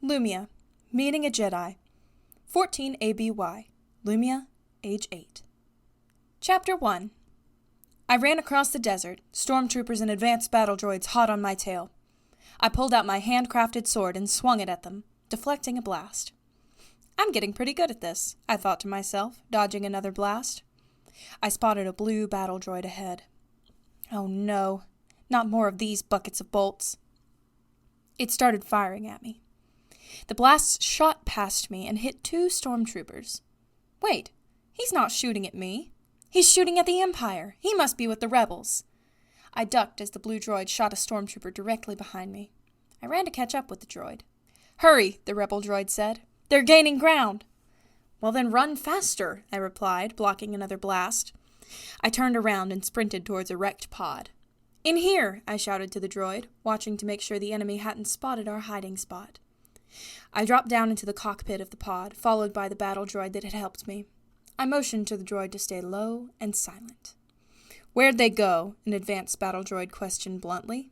Lumya, meeting a Jedi. 14 ABY. Lumya, age 8. Chapter 1. I ran across the desert, stormtroopers and advanced battle droids hot on my tail. I pulled out my handcrafted sword and swung it at them, deflecting a blast. I'm getting pretty good at this, I thought to myself, dodging another blast. I spotted a blue battle droid ahead. Oh no, not more of these buckets of bolts. It started firing at me. The blasts shot past me and hit 2 stormtroopers. Wait, he's not shooting at me. He's shooting at the Empire. He must be with the rebels. I ducked as the blue droid shot a stormtrooper directly behind me. I ran to catch up with the droid. Hurry, the rebel droid said. They're gaining ground. Well then run faster, I replied, blocking another blast. I turned around and sprinted towards a wrecked pod. In here, I shouted to the droid, watching to make sure the enemy hadn't spotted our hiding spot. I dropped down into the cockpit of the pod, followed by the battle droid that had helped me. I motioned to the droid to stay low and silent. Where'd they go? An advanced battle droid questioned bluntly.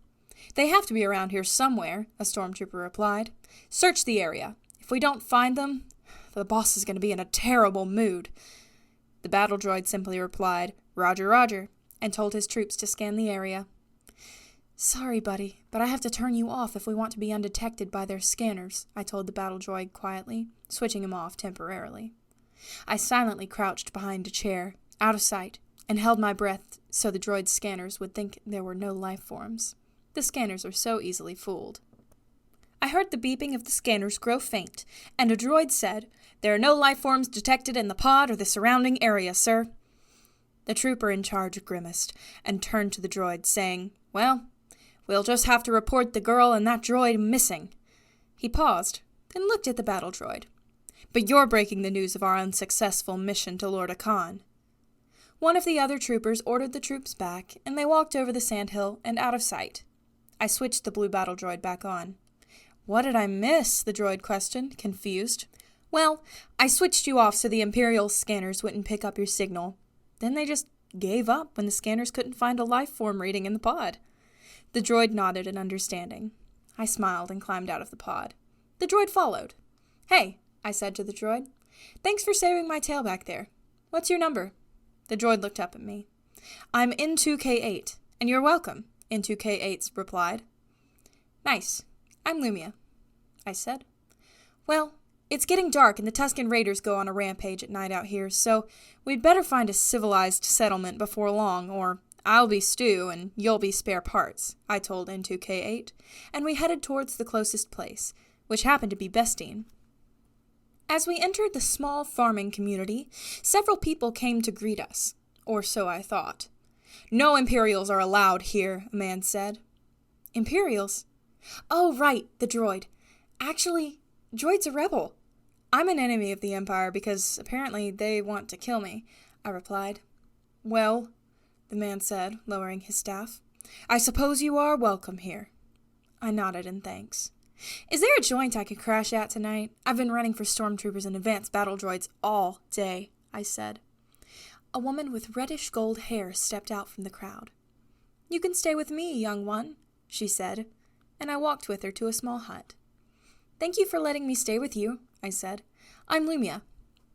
They have to be around here somewhere, a stormtrooper replied. Search the area. If we don't find them, the boss is going to be in a terrible mood. The battle droid simply replied, Roger, Roger, and told his troops to scan the area. Sorry, buddy, but I have to turn you off if we want to be undetected by their scanners, I told the battle droid quietly, switching him off temporarily. I silently crouched behind a chair, out of sight, and held my breath so the droid's scanners would think there were no life forms. The scanners are so easily fooled. I heard the beeping of the scanners grow faint, and a droid said, There are no life forms detected in the pod or the surrounding area, sir. The trooper in charge grimaced and turned to the droid, saying, Well, we'll just have to report the girl and that droid missing. He paused, then looked at the battle droid. But you're breaking the news of our unsuccessful mission to Lord Akan. One of the other troopers ordered the troops back, and they walked over the sandhill and out of sight. I switched the blue battle droid back on. What did I miss? The droid questioned, confused. Well, I switched you off so the Imperial scanners wouldn't pick up your signal. Then they just gave up when the scanners couldn't find a life form reading in the pod. The droid nodded in understanding. I smiled and climbed out of the pod. The droid followed. Hey, I said to the droid. Thanks for saving my tail back there. What's your number? The droid looked up at me. I'm N2K8, and you're welcome, N2K8 replied. Nice. I'm Lumya, I said. Well, it's getting dark and the Tusken Raiders go on a rampage at night out here, so we'd better find a civilized settlement before long, or I'll be stew and you'll be spare parts, I told N2K8, and we headed towards the closest place, which happened to be Bestine. As we entered the small farming community, several people came to greet us, or so I thought. No Imperials are allowed here, a man said. Imperials? Oh, right, the droid. Actually, droid's a rebel. I'm an enemy of the Empire because apparently they want to kill me, I replied. Well, the man said, lowering his staff, I suppose you are welcome here. I nodded in thanks. Is there a joint I could crash at tonight? I've been running for stormtroopers and advanced battle droids all day, I said. A woman with reddish gold hair stepped out from the crowd. You can stay with me, young one, she said, and I walked with her to a small hut. Thank you for letting me stay with you, I said. I'm Lumya.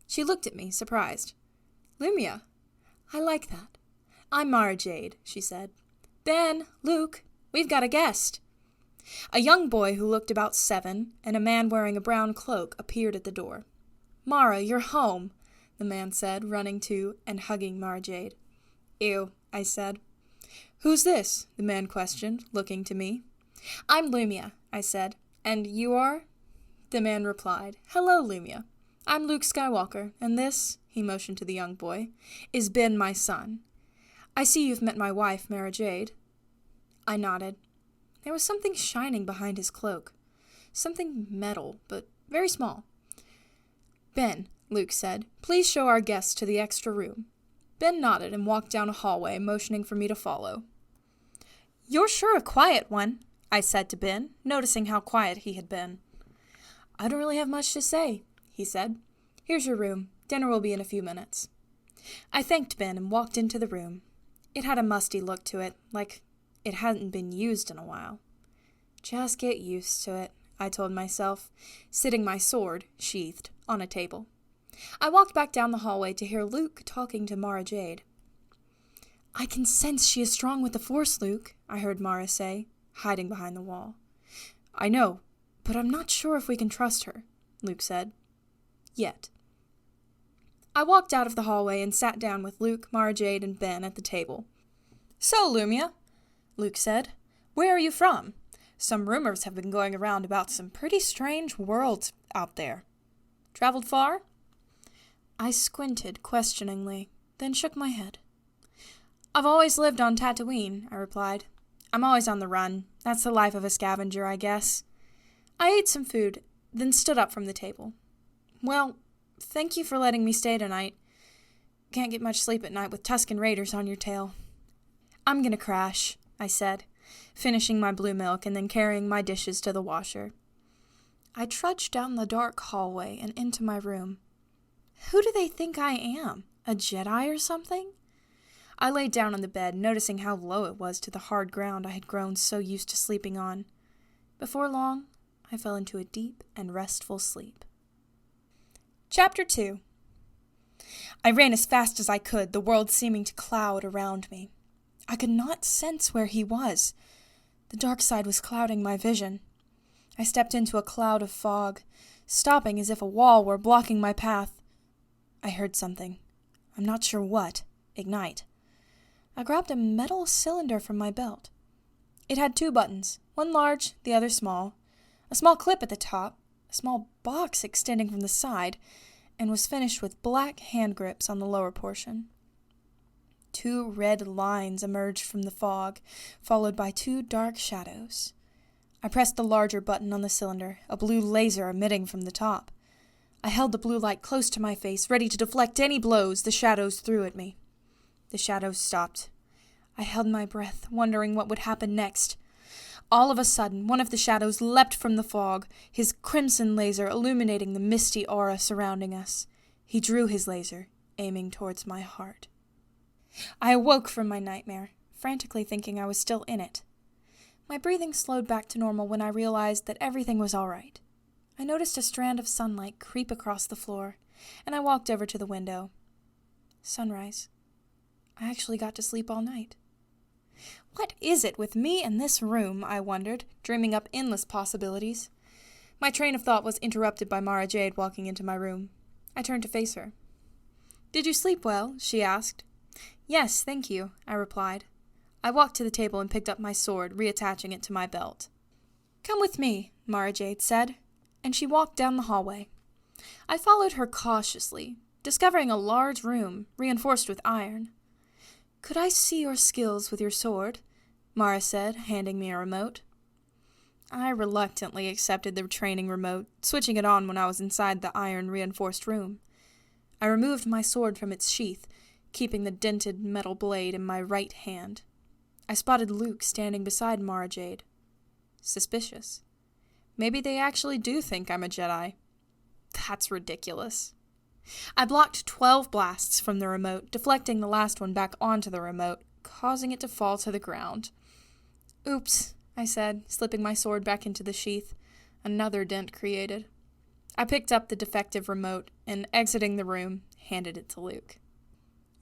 She looked at me, surprised. Lumya? I like that. I'm Mara Jade, she said. Ben, Luke, we've got a guest. A young boy who looked about 7 and a man wearing a brown cloak appeared at the door. Mara, you're home, the man said, running to and hugging Mara Jade. Ew, I said. Who's this? The man questioned, looking to me. I'm Lumya, I said. And you are? The man replied, Hello, Lumya. I'm Luke Skywalker, and this, he motioned to the young boy, is Ben, my son. I see you've met my wife, Mara Jade. I nodded. There was something shining behind his cloak. Something metal, but very small. Ben, Luke said, please show our guests to the extra room. Ben nodded and walked down a hallway, motioning for me to follow. You're sure a quiet one, I said to Ben, noticing how quiet he had been. I don't really have much to say, he said. Here's your room. Dinner will be in a few minutes. I thanked Ben and walked into the room. It had a musty look to it, like it hadn't been used in a while. Just get used to it, I told myself, sitting my sword, sheathed, on a table. I walked back down the hallway to hear Luke talking to Mara Jade. "I can sense she is strong with the Force, Luke," I heard Mara say, hiding behind the wall. "I know, but I'm not sure if we can trust her," Luke said. "Yet." I walked out of the hallway and sat down with Luke, Mara Jade, and Ben at the table. "So, Lumya," Luke said, "where are you from? Some rumors have been going around about some pretty strange worlds out there. Traveled far?" I squinted questioningly, then shook my head. "I've always lived on Tatooine," I replied. "I'm always on the run. That's the life of a scavenger, I guess." I ate some food, then stood up from the table. "Well, thank you for letting me stay tonight. Can't get much sleep at night with Tusken Raiders on your tail." "I'm gonna crash," I said, finishing my blue milk and then carrying my dishes to the washer. I trudged down the dark hallway and into my room. Who do they think I am? A Jedi or something? I laid down on the bed, noticing how low it was to the hard ground I had grown so used to sleeping on. Before long, I fell into a deep and restful sleep. Chapter 2. I ran as fast as I could, the world seeming to cloud around me. I could not sense where he was. The dark side was clouding my vision. I stepped into a cloud of fog, stopping as if a wall were blocking my path. I heard something. I'm not sure what. Ignite. I grabbed a metal cylinder from my belt. It had 2 buttons, one large, the other small, a small clip at the top, a small box extending from the side, and was finished with black hand grips on the lower portion. 2 red lines emerged from the fog, followed by 2 dark shadows. I pressed the larger button on the cylinder, a blue laser emitting from the top. I held the blue light close to my face, ready to deflect any blows the shadows threw at me. The shadows stopped. I held my breath, wondering what would happen next. All of a sudden, one of the shadows leapt from the fog, his crimson laser illuminating the misty aura surrounding us. He drew his laser, aiming towards my heart. I awoke from my nightmare, frantically thinking I was still in it. My breathing slowed back to normal when I realized that everything was all right. I noticed a strand of sunlight creep across the floor, and I walked over to the window. Sunrise. I actually got to sleep all night. What is it with me and this room, I wondered, dreaming up endless possibilities. My train of thought was interrupted by Mara Jade walking into my room. I turned to face her. "Did you sleep well?" she asked. "Yes, thank you," I replied. I walked to the table and picked up my sword, reattaching it to my belt. "Come with me," Mara Jade said, and she walked down the hallway. I followed her cautiously, discovering a large room, reinforced with iron. "Could I see your skills with your sword?" Mara said, handing me a remote. I reluctantly accepted the training remote, switching it on when I was inside the iron-reinforced room. I removed my sword from its sheath, keeping the dented metal blade in my right hand. I spotted Luke standing beside Mara Jade. Suspicious. Maybe they actually do think I'm a Jedi. That's ridiculous. I blocked 12 blasts from the remote, deflecting the last one back onto the remote, causing it to fall to the ground. "Oops," I said, slipping my sword back into the sheath. Another dent created. I picked up the defective remote and, exiting the room, handed it to Luke.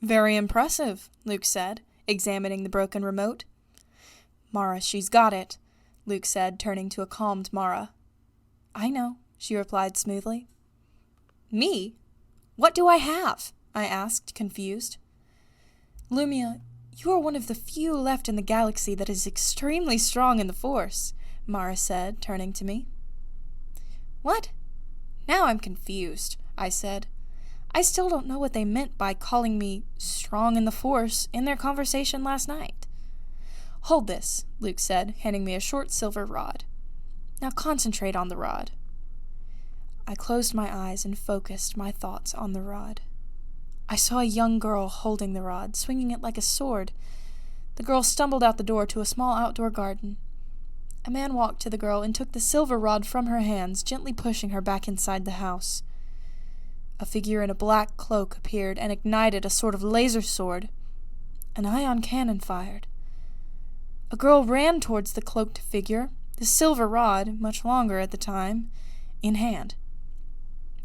"Very impressive," Luke said, examining the broken remote. "Mara, she's got it," Luke said, turning to a calmed Mara. "I know," she replied smoothly. "Me? What do I have?" I asked, confused. "Lumya, you are one of the few left in the galaxy that is extremely strong in the Force," Mara said, turning to me. "What? Now I'm confused," I said. I still don't know what they meant by calling me strong in the Force in their conversation last night. "Hold this," Luke said, handing me a short silver rod. "Now concentrate on the rod." I closed my eyes and focused my thoughts on the rod. I saw a young girl holding the rod, swinging it like a sword. The girl stumbled out the door to a small outdoor garden. A man walked to the girl and took the silver rod from her hands, gently pushing her back inside the house. A figure in a black cloak appeared and ignited a sort of laser sword. An ion cannon fired. A girl ran towards the cloaked figure, the silver rod, much longer at the time, in hand.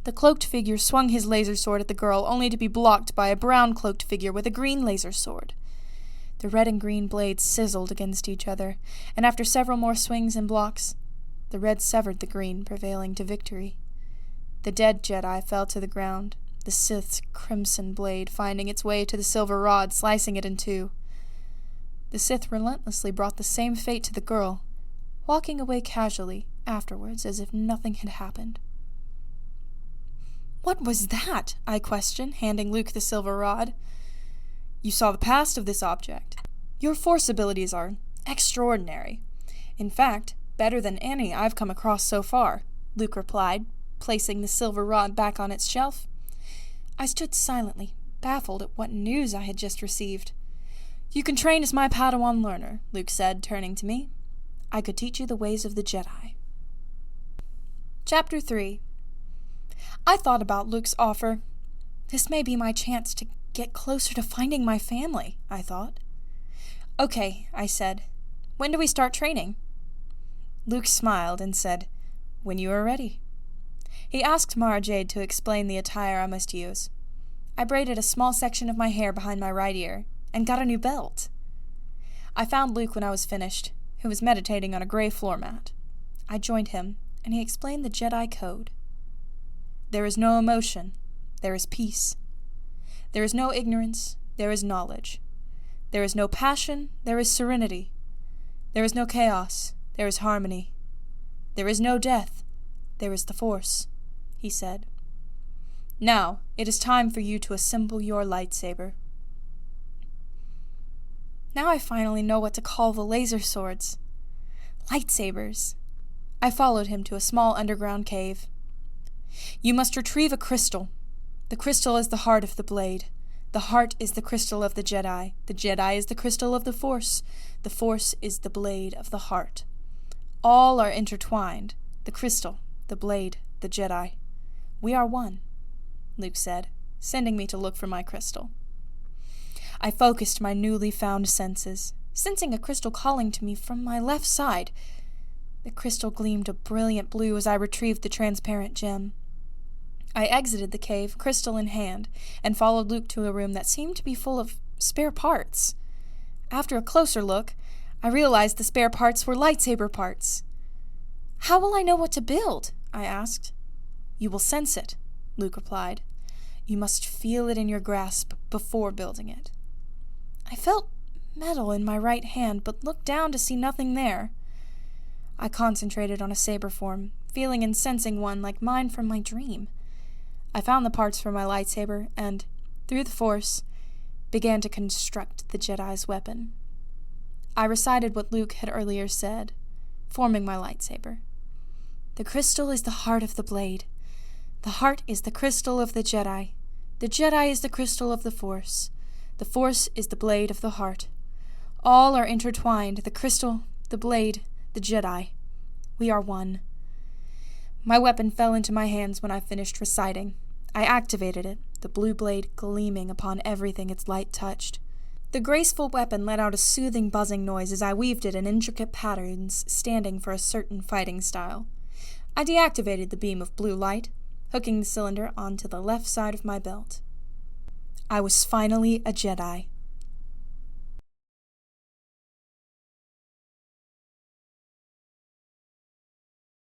The cloaked figure swung his laser sword at the girl, only to be blocked by a brown cloaked figure with a green laser sword. The red and green blades sizzled against each other, and after several more swings and blocks, the red severed the green, prevailing to victory. The dead Jedi fell to the ground, the Sith's crimson blade finding its way to the silver rod, slicing it in two. The Sith relentlessly brought the same fate to the girl, walking away casually afterwards as if nothing had happened. "What was that?" I questioned, handing Luke the silver rod. "You saw the past of this object. Your force abilities are extraordinary. In fact, better than any I've come across so far," Luke replied, placing the silver rod back on its shelf. I stood silently, baffled at what news I had just received. "You can train as my Padawan learner," Luke said, turning to me. "I could teach you the ways of the Jedi." Chapter 3. I thought about Luke's offer. This may be my chance to get closer to finding my family, I thought. "Okay," I said. "When do we start training?" Luke smiled and said, "When you are ready." He asked Mara Jade to explain the attire I must use. I braided a small section of my hair behind my right ear and got a new belt. I found Luke when I was finished, who was meditating on a gray floor mat. I joined him, and he explained the Jedi code. There is no emotion, there is peace. There is no ignorance, there is knowledge. There is no passion, there is serenity. There is no chaos, there is harmony. There is no death, there is the Force, he said. Now, it is time for you to assemble your lightsaber. Now I finally know what to call the laser swords. Lightsabers. I followed him to a small underground cave. You must retrieve a crystal. The crystal is the heart of the blade. The heart is the crystal of the Jedi. The Jedi is the crystal of the Force. The Force is the blade of the heart. All are intertwined. The crystal, the blade, the Jedi. We are one, Luke said, sending me to look for my crystal. I focused my newly found senses, sensing a crystal calling to me from my left side. The crystal gleamed a brilliant blue as I retrieved the transparent gem. I exited the cave, crystal in hand, and followed Luke to a room that seemed to be full of spare parts. After a closer look, I realized the spare parts were lightsaber parts. How will I know what to build? I asked. You will sense it, Luke replied. You must feel it in your grasp before building it. I felt metal in my right hand, but looked down to see nothing there. I concentrated on a saber form, feeling and sensing one like mine from my dream. I found the parts for my lightsaber and, through the Force, began to construct the Jedi's weapon. I recited what Luke had earlier said, forming my lightsaber. The crystal is the heart of the blade. The heart is the crystal of the Jedi. The Jedi is the crystal of the Force. The Force is the blade of the heart. All are intertwined, the crystal, the blade, the Jedi. We are one. My weapon fell into my hands when I finished reciting. I activated it, the blue blade gleaming upon everything its light touched. The graceful weapon let out a soothing buzzing noise as I weaved it in intricate patterns, standing for a certain fighting style. I deactivated the beam of blue light, hooking the cylinder onto the left side of my belt. I was finally a Jedi.